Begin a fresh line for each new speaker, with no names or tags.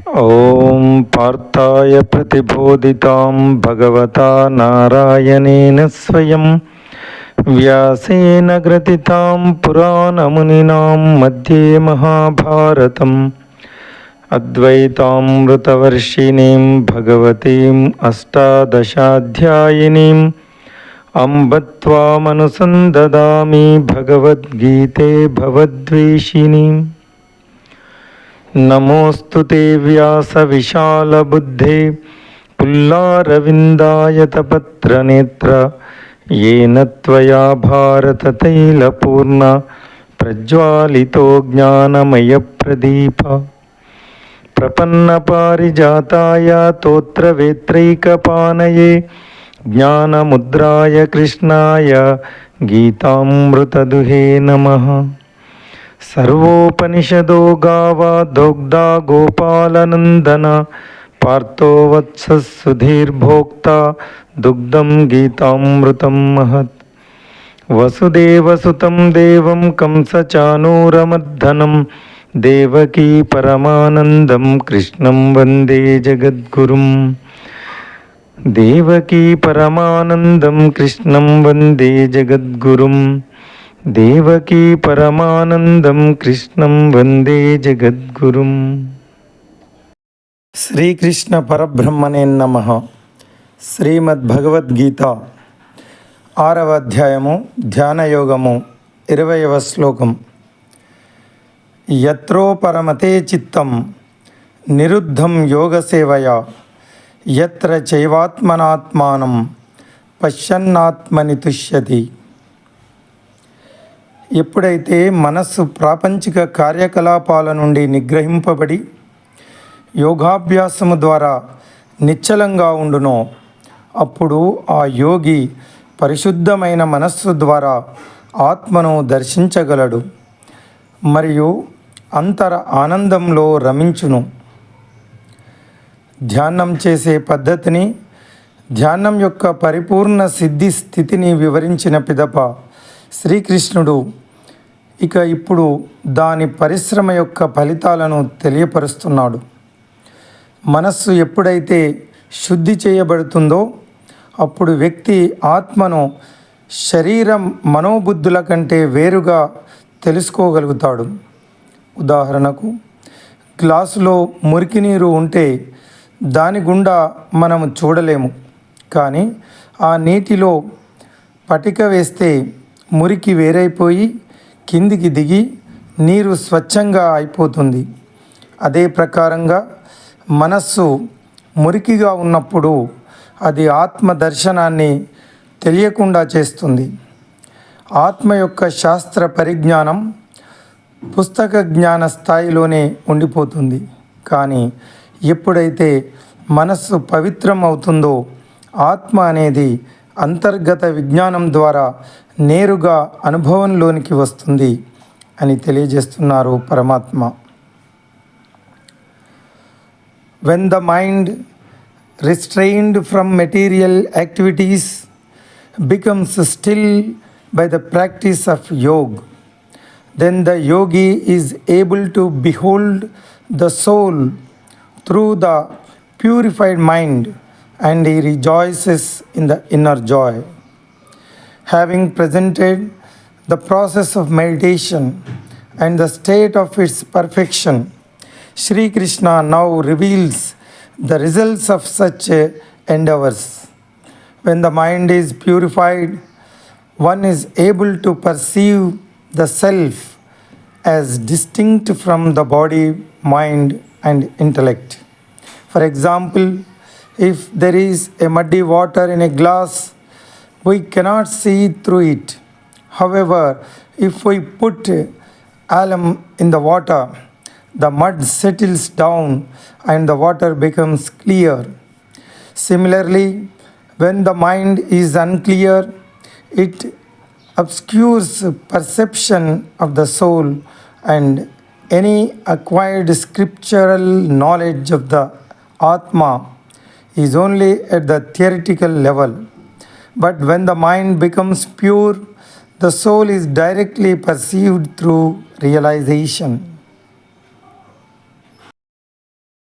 ॐ पार्थाय प्रतिबोधितां भगवता नारायणेन स्वयं व्यासेन ग्रथितां पुराणमुनिनां मध्ये महाभारतम् अद्वैतामृतवर्षिणीं भगवतीम् अष्टादशाध्यायिनीम् अम्ब त्वामनुसन्ददामि भगवद्गीते भवद्वेषिणीम्। नमोऽस्तु ते व्यासविशालबुद्धे पुल्लारविन्दायतपत्रनेत्र येन त्वया भारततैलपूर्ण प्रज्वालितो ज्ञानमयप्रदीप। प्रपन्नपारिजाताय तोत्रवेत्रैकपानये ज्ञानमुद्राय कृष्णाय गीतामृतदुहे नमः। सर्वोपनिषदो गावा दोग्धा गोपालनन्दन पार्थो वत्सः सुधीर्भोक्ता दुग्धं गीतामृतं महत्। वसुदेवसुतं देवं कंसचाणूरमर्दनं देवकी परमानन्दं कृष्णं वन्दे जगद्गुरुं। देवकी परमानन्दं कृष्णं वन्दे जगद्गुरुं। देवकी परमानंदं कृष्णं वंदे जगद्गुरुं। శ్రీకృష్ణ పరబ్రహ్మణే నమః. శ్రీమద్భగవద్గీత 6వ అధ్యాయము ధ్యానయోగము 20వ శ్లోకం. యత్రో పరమతే చిత్తం నిరుద్ధం యోగసేవయా యత్ర చైవాత్మనాత్మానం పశ్యన్నాత్మని తుష్యతి. ఎప్పుడైతే మనస్సు ప్రాపంచిక కార్యకలాపాల నుండి నిగ్రహింపబడి యోగాభ్యాసము ద్వారా నిశ్చలంగా ఉండునో అప్పుడు ఆ యోగి పరిశుద్ధమైన మనస్సు ద్వారా ఆత్మను దర్శించగలడు మరియు అంతర ఆనందంలో రమించును. ధ్యానం చేసే పద్ధతిని, ధ్యానం యొక్క పరిపూర్ణ సిద్ధి స్థితిని వివరించిన పిదప శ్రీకృష్ణుడు ఇప్పుడు దాని పరిశ్రమ యొక్క ఫలితాలను తెలియపరుస్తున్నాడు. మనస్సు ఎప్పుడైతే శుద్ధి చేయబడుతుందో అప్పుడు వ్యక్తి ఆత్మను శరీరం మనోబుద్ధుల కంటే వేరుగా తెలుసుకోగలుగుతాడు. ఉదాహరణకు, గ్లాసులో మురికి నీరు ఉంటే దాని గుండా మనము చూడలేము, కానీ ఆ నీటిలో పటిక వేస్తే మురికి వేరైపోయి కిందికి దిగి నీరు స్వచ్ఛంగా అయిపోతుంది. అదే ప్రకారంగా మనస్సు మురికిగా ఉన్నప్పుడు అది ఆత్మ దర్శనాన్ని తెలియకుండా చేస్తుంది. ఆత్మ యొక్క శాస్త్ర పరిజ్ఞానం పుస్తక జ్ఞాన స్థాయిలోనే ఉండిపోతుంది. కానీ ఎప్పుడైతే మనస్సు పవిత్రం అవుతుందో ఆత్మ అనేది అంతర్గత విజ్ఞానం ద్వారా నేరుగా అనుభవంలోనికి వస్తుంది అని తెలియజేస్తున్నారు పరమాత్మ. When the mind restrained from material activities becomes still by the practice of yoga, then the yogi is able to behold the soul through the purified mind and he rejoices in the inner joy. Having presented the process of meditation and the state of its perfection, Sri Krishna now reveals the results of such endeavors. When the mind is purified, one is able to perceive the self as distinct from the body, mind, and intellect. For example, if there is a muddy water in a glass, we cannot see through it. However, if we put alum in the water, the mud settles down and the water becomes clear. Similarly, when the mind is unclear, it obscures perception of the soul and any acquired scriptural knowledge of the Atma is only at the theoretical level. But when the mind becomes pure, the soul is directly perceived through realization.